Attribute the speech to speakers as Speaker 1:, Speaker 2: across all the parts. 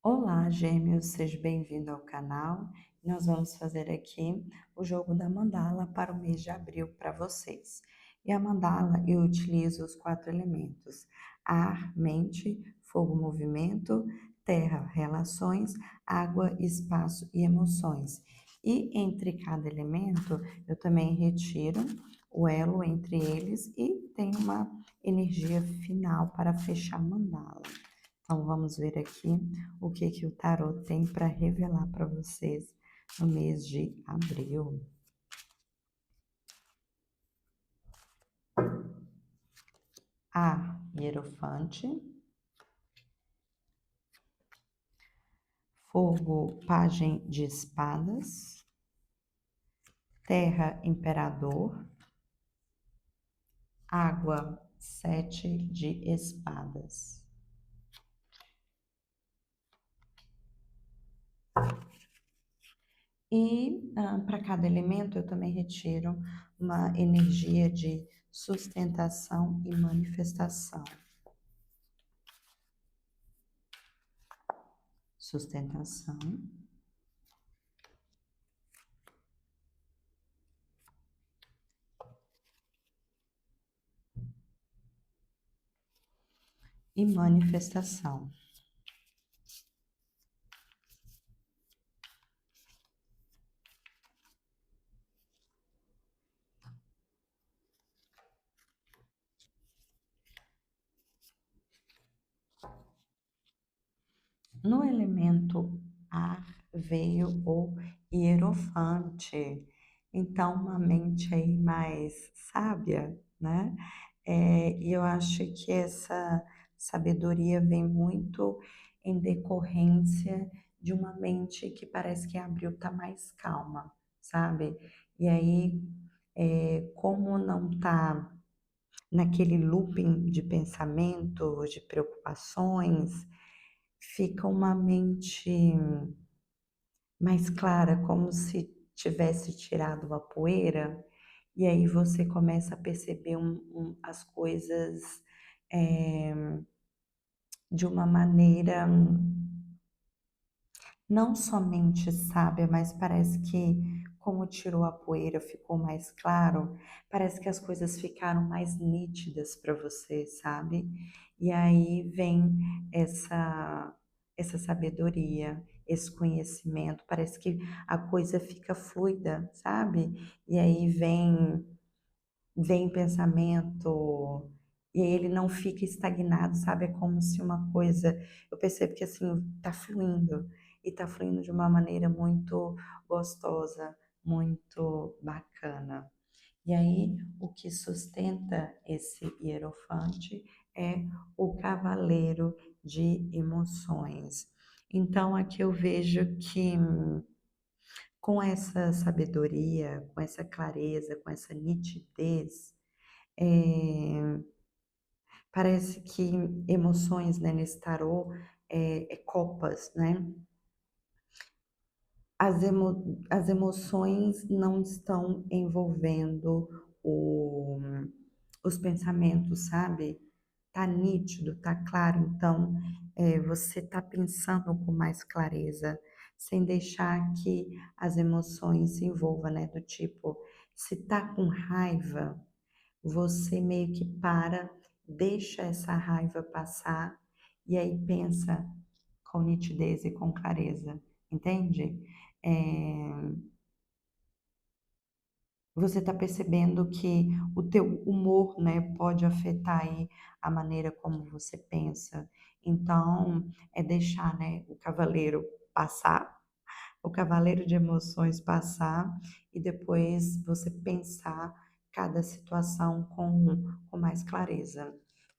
Speaker 1: Olá, Gêmeos, seja bem-vindo ao canal. Nós vamos fazer aqui o jogo da mandala para o mês de abril para vocês. E a mandala eu utilizo os 4 elementos: ar, mente, fogo, movimento, terra, relações, água, espaço e emoções. E entre cada elemento eu também retiro o elo entre eles e tem uma energia final para fechar a mandala. Então, vamos ver aqui o que o tarot tem para revelar para vocês no mês de abril. A Hierofante, Fogo, Pajem de Espadas, Terra, Imperador, Água, Sete de Espadas. E para cada elemento eu também retiro uma energia de sustentação e manifestação. Sustentação e manifestação. No elemento ar veio o Hierofante, então uma mente aí mais sábia, né? E eu acho que essa sabedoria vem muito em decorrência de uma mente que parece que abriu tá mais calma, sabe? E aí, como não tá naquele looping de pensamento, de preocupações, fica uma mente mais clara, como se tivesse tirado a poeira, e aí você começa a perceber as coisas eh, de uma maneira não somente sábia, mas parece que, como tirou a poeira, ficou mais claro, parece que as coisas ficaram mais nítidas para você, sabe? E aí vem essa, essa sabedoria, esse conhecimento, parece que a coisa fica fluida, sabe? E aí vem pensamento, e aí ele não fica estagnado, sabe? É como se uma coisa, eu percebo que assim, tá fluindo, e tá fluindo de uma maneira muito gostosa, muito bacana. E aí, o que sustenta esse hierofante é o cavaleiro de emoções. Então, aqui eu vejo que com essa sabedoria, com essa clareza, com essa nitidez, é, parece que emoções, né, nesse tarô é copas, né? As emoções não estão envolvendo o, os pensamentos, sabe? Tá nítido, tá claro, então você tá pensando com mais clareza, sem deixar que as emoções se envolvam, né? Do tipo, se tá com raiva, você meio que para, deixa essa raiva passar e aí pensa com nitidez e com clareza, entende? É, você está percebendo que o teu humor, né, pode afetar aí a maneira como você pensa. Então, é deixar, né, o cavaleiro passar, o cavaleiro de emoções passar e depois você pensar cada situação com mais clareza.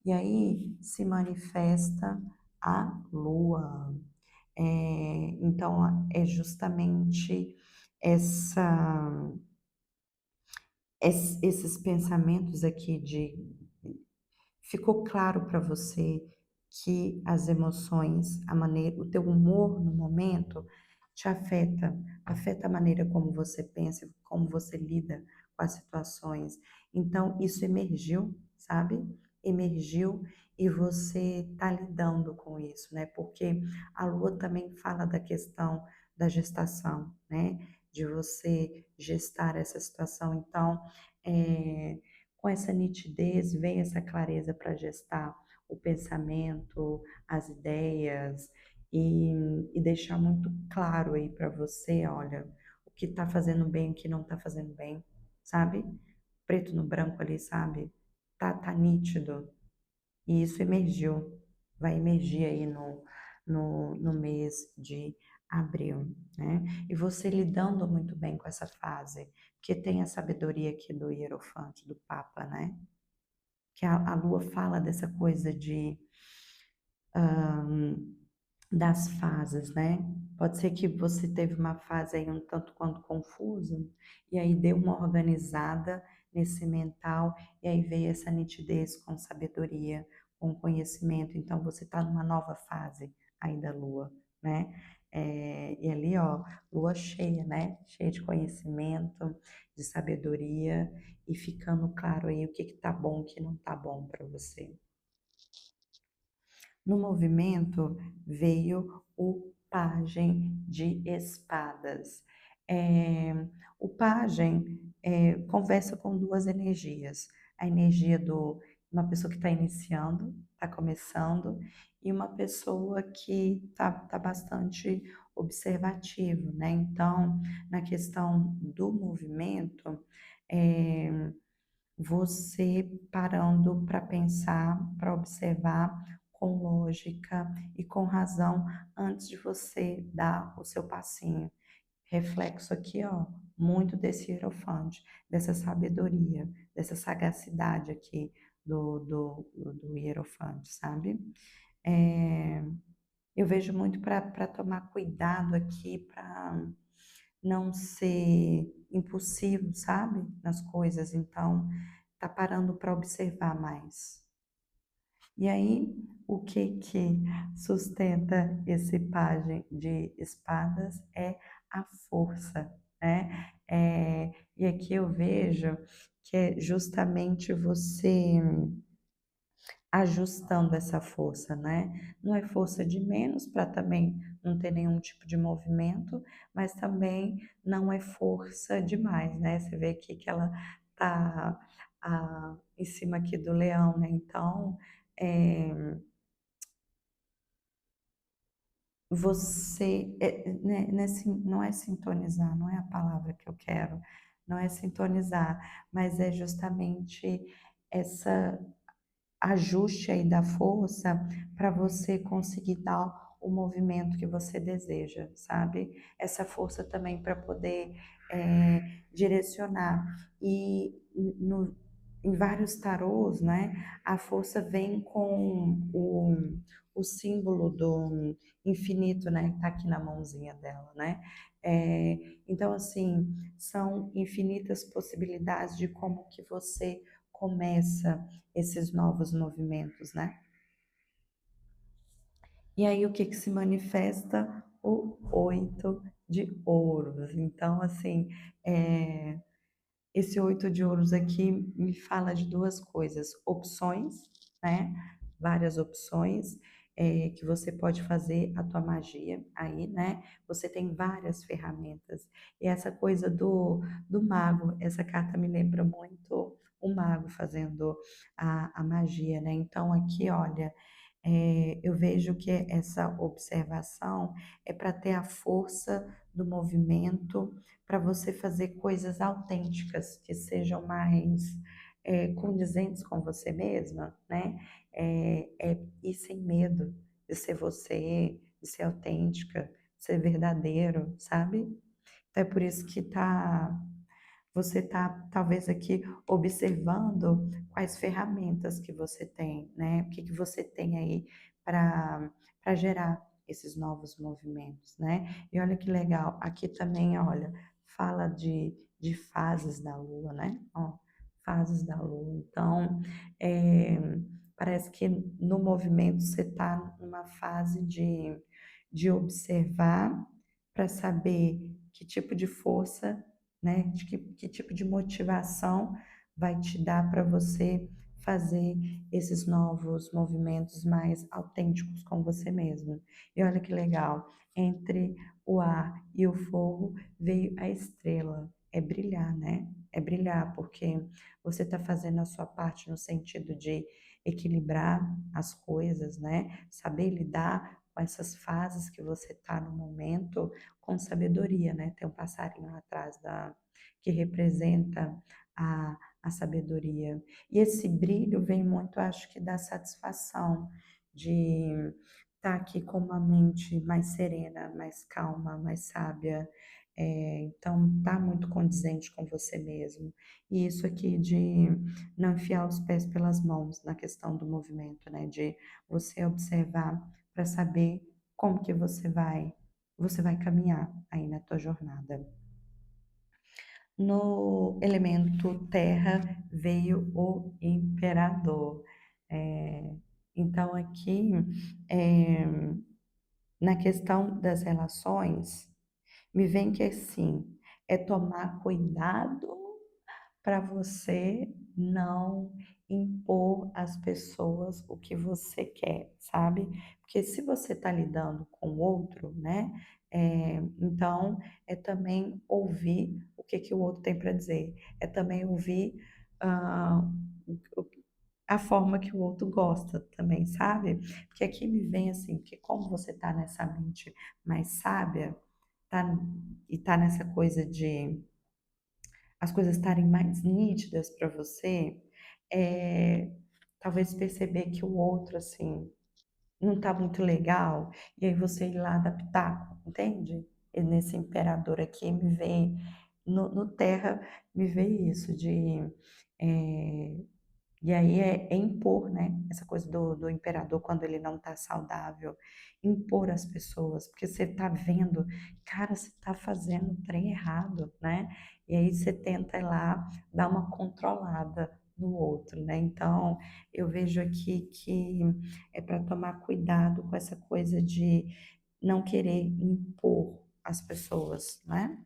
Speaker 1: E aí se manifesta a lua. Então, é justamente essa esses pensamentos aqui de ficou claro para você que as emoções, a maneira, o teu humor no momento te afeta, afeta a maneira como você pensa, como você lida com as situações. Então, isso emergiu, sabe? Emergiu e você está lidando com isso, né? Porque a lua também fala da questão da gestação, né? De você gestar essa situação. Então, é, com essa nitidez, vem essa clareza para gestar o pensamento, as ideias e deixar muito claro aí para você, olha, o que está fazendo bem, o que não está fazendo bem, sabe? Preto no branco ali, sabe? Tá nítido. E isso emergiu, vai emergir aí no mês de abril, né? E você lidando muito bem com essa fase, que tem a sabedoria aqui do Hierofante, do Papa, né? Que a Lua fala dessa coisa de das fases, né? Pode ser que você teve uma fase aí um tanto quanto confusa, e aí deu uma organizada nesse mental, e aí veio essa nitidez com sabedoria, com conhecimento. Então você está numa nova fase aí da Lua, né? E ali, ó, Lua cheia, né? Cheia de conhecimento, de sabedoria, e ficando claro aí o que que tá bom, o que não tá bom para você. No movimento veio o pajem de espadas. É, o pajem conversa com duas energias. A energia do uma pessoa que está iniciando, está começando, e uma pessoa que tá bastante observativo, né? Então, na questão do movimento, é, você parando para pensar, para observar com lógica e com razão antes de você dar o seu passinho. Reflexo aqui, ó, muito desse hierofante, dessa sabedoria, dessa sagacidade aqui do hierofante, sabe? É, eu vejo muito para tomar cuidado aqui, para não ser impulsivo, sabe? Nas coisas. Então, tá parando para observar mais. E aí, o que que sustenta esse pajem de espadas é a força, né? E aqui eu vejo que é justamente você ajustando essa força, né? Não é força de menos para também não ter nenhum tipo de movimento, mas também não é força demais, né? Você vê aqui que ela tá em cima aqui do leão, né? Então, é, você, né, não é sintonizar, não é a palavra que eu quero, não é sintonizar, mas é justamente essa ajuste aí da força para você conseguir dar o movimento que você deseja, sabe? Essa força também para poder direcionar. E em vários tarôs, né, a força vem com o símbolo do infinito, né, que tá aqui na mãozinha dela, né? É, então, assim, são infinitas possibilidades de como que você começa esses novos movimentos, né? E aí o que que se manifesta? O oito de ouros. Então, assim, é, esse oito de ouros aqui me fala de duas coisas: opções, né? Várias opções que você pode fazer a tua magia aí, né? Você tem várias ferramentas. E essa coisa do mago, essa carta me lembra muito o mago fazendo a magia, né? Então aqui, olha, eu vejo que essa observação é para ter a força do movimento, para você fazer coisas autênticas que sejam mais condizentes com você mesma, né? Ir sem medo de ser você, de ser autêntica, de ser verdadeiro, sabe? Então é por isso que você está talvez aqui observando quais ferramentas que você tem, né? O que que você tem aí para gerar esses novos movimentos, né? E olha que legal, aqui também, olha, fala de fases da Lua, né? Ó, fases da Lua. Então, é, parece que no movimento você está numa fase de observar para saber que tipo de força, né, de que tipo de motivação vai te dar para você fazer esses novos movimentos mais autênticos com você mesmo. E olha que legal, entre o ar e o fogo veio a estrela. É brilhar, né? É brilhar, porque você está fazendo a sua parte no sentido de equilibrar as coisas, né? Saber lidar com essas fases que você está no momento com sabedoria, né? Tem um passarinho lá atrás que representa a sabedoria. E esse brilho vem muito, acho que, da satisfação de estar aqui com uma mente mais serena, mais calma, mais sábia. Então, tá muito condizente com você mesmo. E isso aqui de não enfiar os pés pelas mãos na questão do movimento, né? De você observar para saber como que você vai caminhar aí na tua jornada. No elemento terra veio o imperador. É, então, aqui, é, na questão das relações, me vem que assim, é tomar cuidado para você não impor às pessoas o que você quer, sabe? Porque se você está lidando com o outro, né? Então é também ouvir o que que o outro tem para dizer, é também ouvir ah, o- a forma que o outro gosta também, sabe? Porque aqui me vem assim, que como você está nessa mente mais sábia, tá, e tá nessa coisa de as coisas estarem mais nítidas para você, é, talvez perceber que o outro, assim, não tá muito legal, e aí você ir lá adaptar, entende? E nesse imperador aqui me vem, no Terra, me vê isso, é, e aí é impor, né? Essa coisa do imperador quando ele não tá saudável, impor às pessoas, porque você tá vendo, cara, você tá fazendo um trem errado, né? E aí você tenta ir lá dar uma controlada no outro, né? Então, eu vejo aqui que é para tomar cuidado com essa coisa de não querer impor às pessoas, né?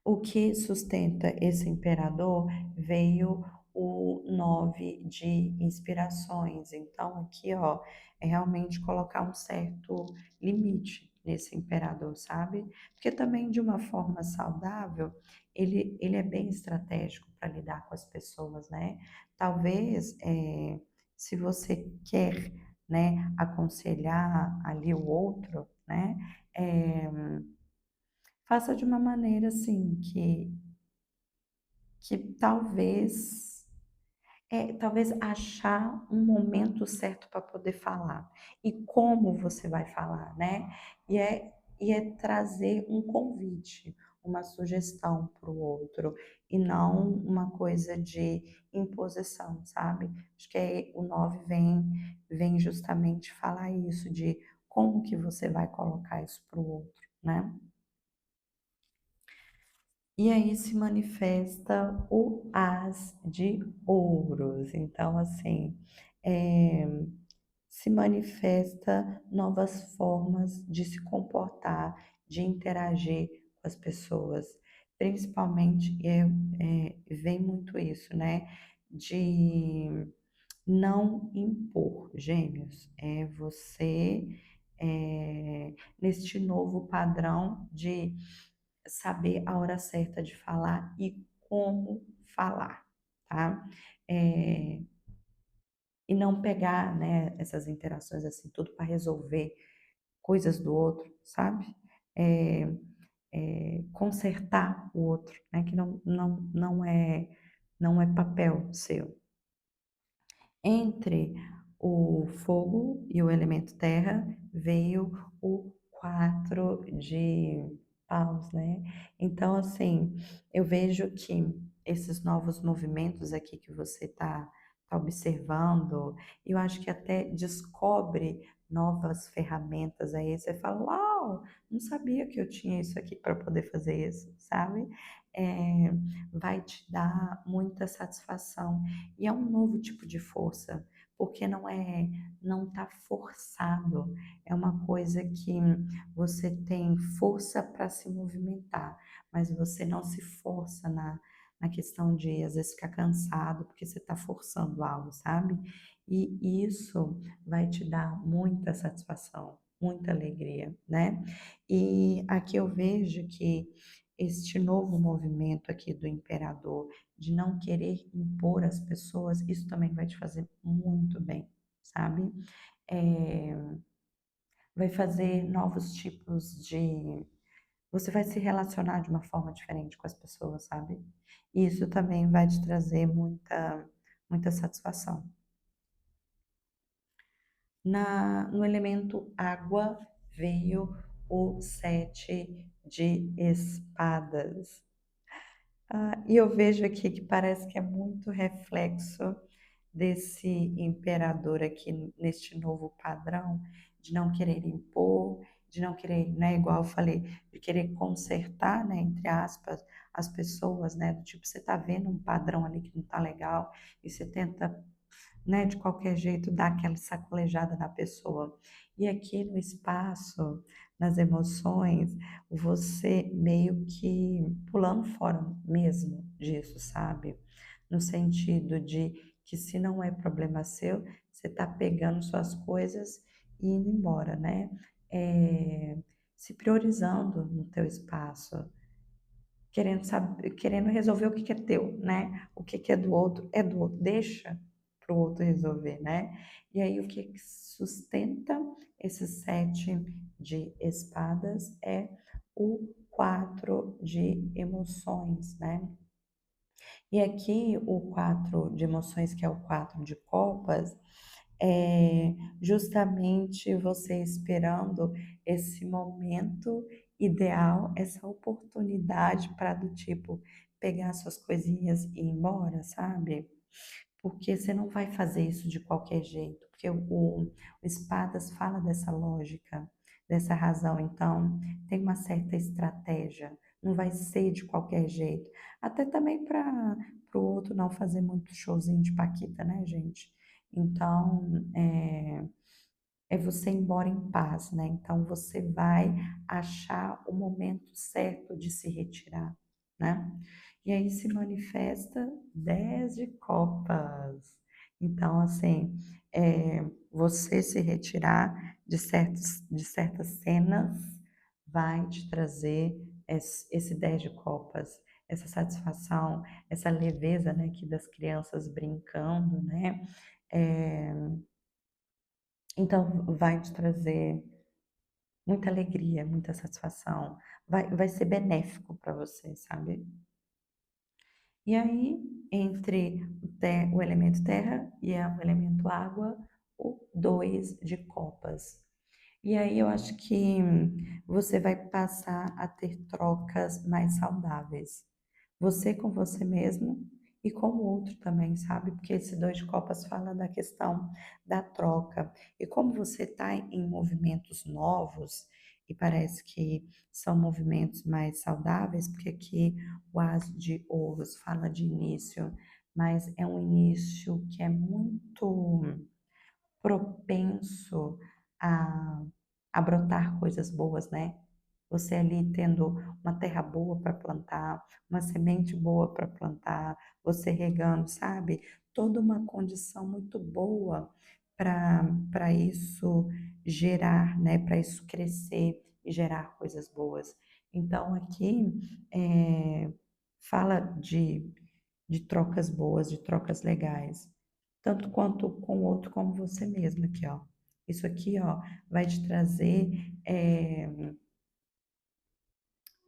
Speaker 1: O que sustenta esse imperador veio o 9 de inspirações. Então, aqui, ó, é realmente colocar um certo limite nesse imperador, sabe? Porque também, de uma forma saudável, ele é bem estratégico para lidar com as pessoas, né? Talvez, se você quer, né, aconselhar ali o outro, né? É, faça de uma maneira assim que talvez achar um momento certo para poder falar e como você vai falar, né? E é trazer um convite, uma sugestão para o outro e não uma coisa de imposição, sabe? Acho que o 9 vem justamente falar isso de como que você vai colocar isso para o outro, né? E aí se manifesta o As de Ouros. Então, assim, é, se manifesta novas formas de se comportar, de interagir com as pessoas. Principalmente, vem muito isso, né? De não impor, gêmeos. É você, neste novo padrão de saber a hora certa de falar e como falar, tá? É, e não pegar, né, essas interações assim, tudo para resolver coisas do outro, sabe? É, consertar o outro, né? Que não é papel seu. Entre o fogo e o elemento terra veio o 4 de paus, né? Então, assim, eu vejo que esses novos movimentos aqui que você tá observando, eu acho que até descobre novas ferramentas aí. Você fala, uau, não sabia que eu tinha isso aqui para poder fazer isso, sabe? É, vai te dar muita satisfação. E é um novo tipo de força, porque não está forçado. É uma coisa que você tem força para se movimentar, mas você não se força na questão de às vezes ficar cansado porque você está forçando algo, sabe? E isso vai te dar muita satisfação, muita alegria, né? E aqui eu vejo que este novo movimento aqui do imperador de não querer impor às pessoas, isso também vai te fazer muito bem, sabe? É, vai fazer novos tipos de. Você vai se relacionar de uma forma diferente com as pessoas, sabe? E isso também vai te trazer muita satisfação. No elemento água veio o sete de espadas. E eu vejo aqui que parece que é muito reflexo desse imperador aqui neste novo padrão de não querer impor, de não querer, né, igual eu falei, de querer consertar, né, entre aspas, as pessoas, né, do tipo, você tá vendo um padrão ali que não tá legal e você tenta, né, de qualquer jeito dar aquela sacolejada na pessoa. E aqui no espaço, nas emoções, você meio que pulando fora mesmo disso, sabe? No sentido de que se não é problema seu, você tá pegando suas coisas e indo embora, né? É, se priorizando no teu espaço, querendo saber, querendo resolver o que é teu, né? O que é do outro é do outro, deixa para o outro resolver, né? E aí o que sustenta esse sete de espadas é o quatro de emoções, né? E aqui o quatro de emoções, que é o quatro de copas, é justamente você esperando esse momento ideal, essa oportunidade para do tipo pegar suas coisinhas e ir embora, sabe? Porque você não vai fazer isso de qualquer jeito, porque o Espadas fala dessa lógica, dessa razão, então tem uma certa estratégia, não vai ser de qualquer jeito. Até também para o outro não fazer muito showzinho de Paquita, né, gente? Então, é você ir embora em paz, né? Então você vai achar o momento certo de se retirar, né? E aí se manifesta 10 de copas. Então, assim, você se retirar de certas cenas vai te trazer esse 10 de copas, essa satisfação, essa leveza, né, aqui das crianças brincando, né? É, então, vai te trazer muita alegria, muita satisfação. Vai ser benéfico para você, sabe? E aí, entre o elemento terra e o elemento água, o dois de copas. E aí eu acho que você vai passar a ter trocas mais saudáveis. Você com você mesmo e com o outro também, sabe? Porque esse dois de copas fala da questão da troca. E como você está em movimentos novos, e parece que são movimentos mais saudáveis, porque aqui o as de ouros fala de início, mas é um início que é muito propenso a, a brotar coisas boas, né? Você ali tendo uma terra boa para plantar, uma semente boa para plantar, você regando, sabe? Toda uma condição muito boa para isso gerar, né? Para isso crescer e gerar coisas boas. Então aqui fala de trocas boas, de trocas legais, tanto quanto com o outro como você mesmo aqui, ó. Isso aqui, ó, vai te trazer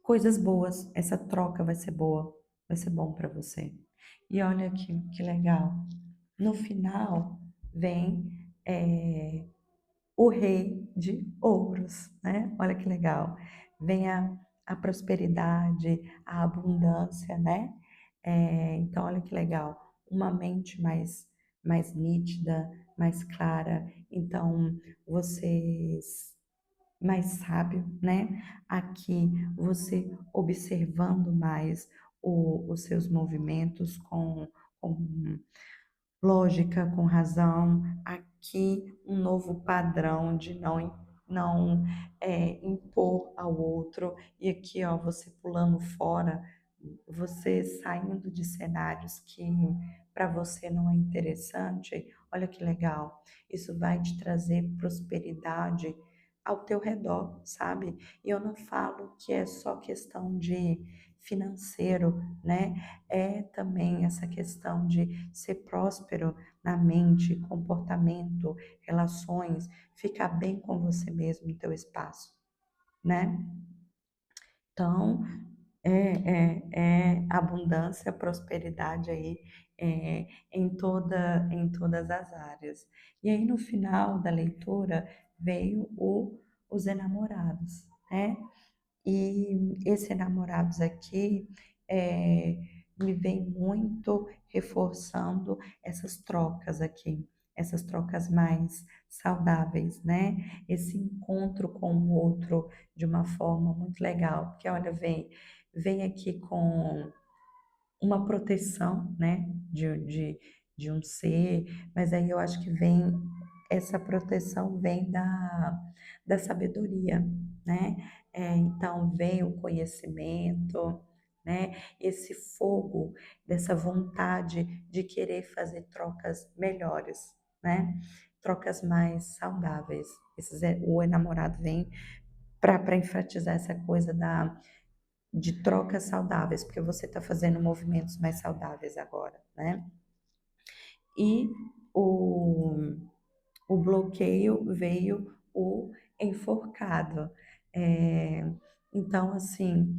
Speaker 1: coisas boas. Essa troca vai ser boa, vai ser bom para você. E olha que legal. No final vem o rei de ouros, né? Olha que legal. Vem a prosperidade, a abundância, né? Então, olha que legal. Uma mente mais nítida, mais clara. Então, vocês mais sábio, né? Aqui você observando mais os seus movimentos com lógica, com razão. Aqui um novo padrão de não impor ao outro. E aqui, ó, você pulando fora você saindo de cenários que para você não é interessante, olha que legal, isso vai te trazer prosperidade ao teu redor, sabe? E eu não falo que é só questão de financeiro, né? É também essa questão de ser próspero na mente, comportamento, relações, ficar bem com você mesmo no teu espaço, né? Então, é abundância, prosperidade aí, em todas as áreas. E aí no final da leitura veio os enamorados, né? E esse enamorados aqui eh, me vem muito reforçando essas trocas aqui, essas trocas mais saudáveis, né? Esse encontro com o outro de uma forma muito legal, porque olha, vem aqui com uma proteção, né, de um ser, mas aí eu acho que essa proteção vem da sabedoria, né? Então vem o conhecimento, né? Esse fogo dessa vontade de querer fazer trocas melhores, né? Trocas mais saudáveis. O enamorado vem para enfatizar essa coisa de trocas saudáveis, porque você está fazendo movimentos mais saudáveis agora, né? E o, o bloqueio veio o enforcado. É, então, assim,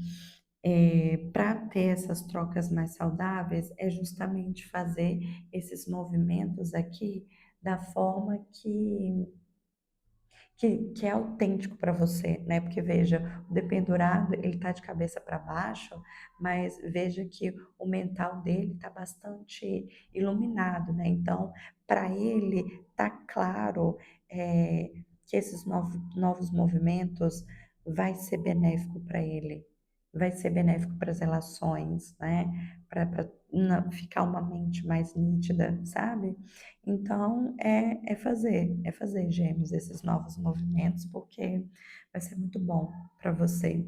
Speaker 1: para ter essas trocas mais saudáveis, é justamente fazer esses movimentos aqui da forma que é autêntico para você, né? Porque veja, o dependurado, ele tá de cabeça para baixo, mas veja que o mental dele tá bastante iluminado, né? Então, para ele tá claro que esses novos movimentos vai ser benéfico para ele, vai ser benéfico para as relações, né? Para ficar uma mente mais nítida, sabe? Então, é fazer, Gêmeos, esses novos movimentos, porque vai ser muito bom para você.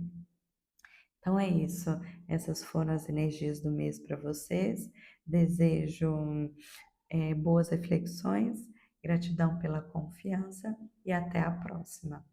Speaker 1: Então é isso, essas foram as energias do mês para vocês. Desejo boas reflexões, gratidão pela confiança e até a próxima.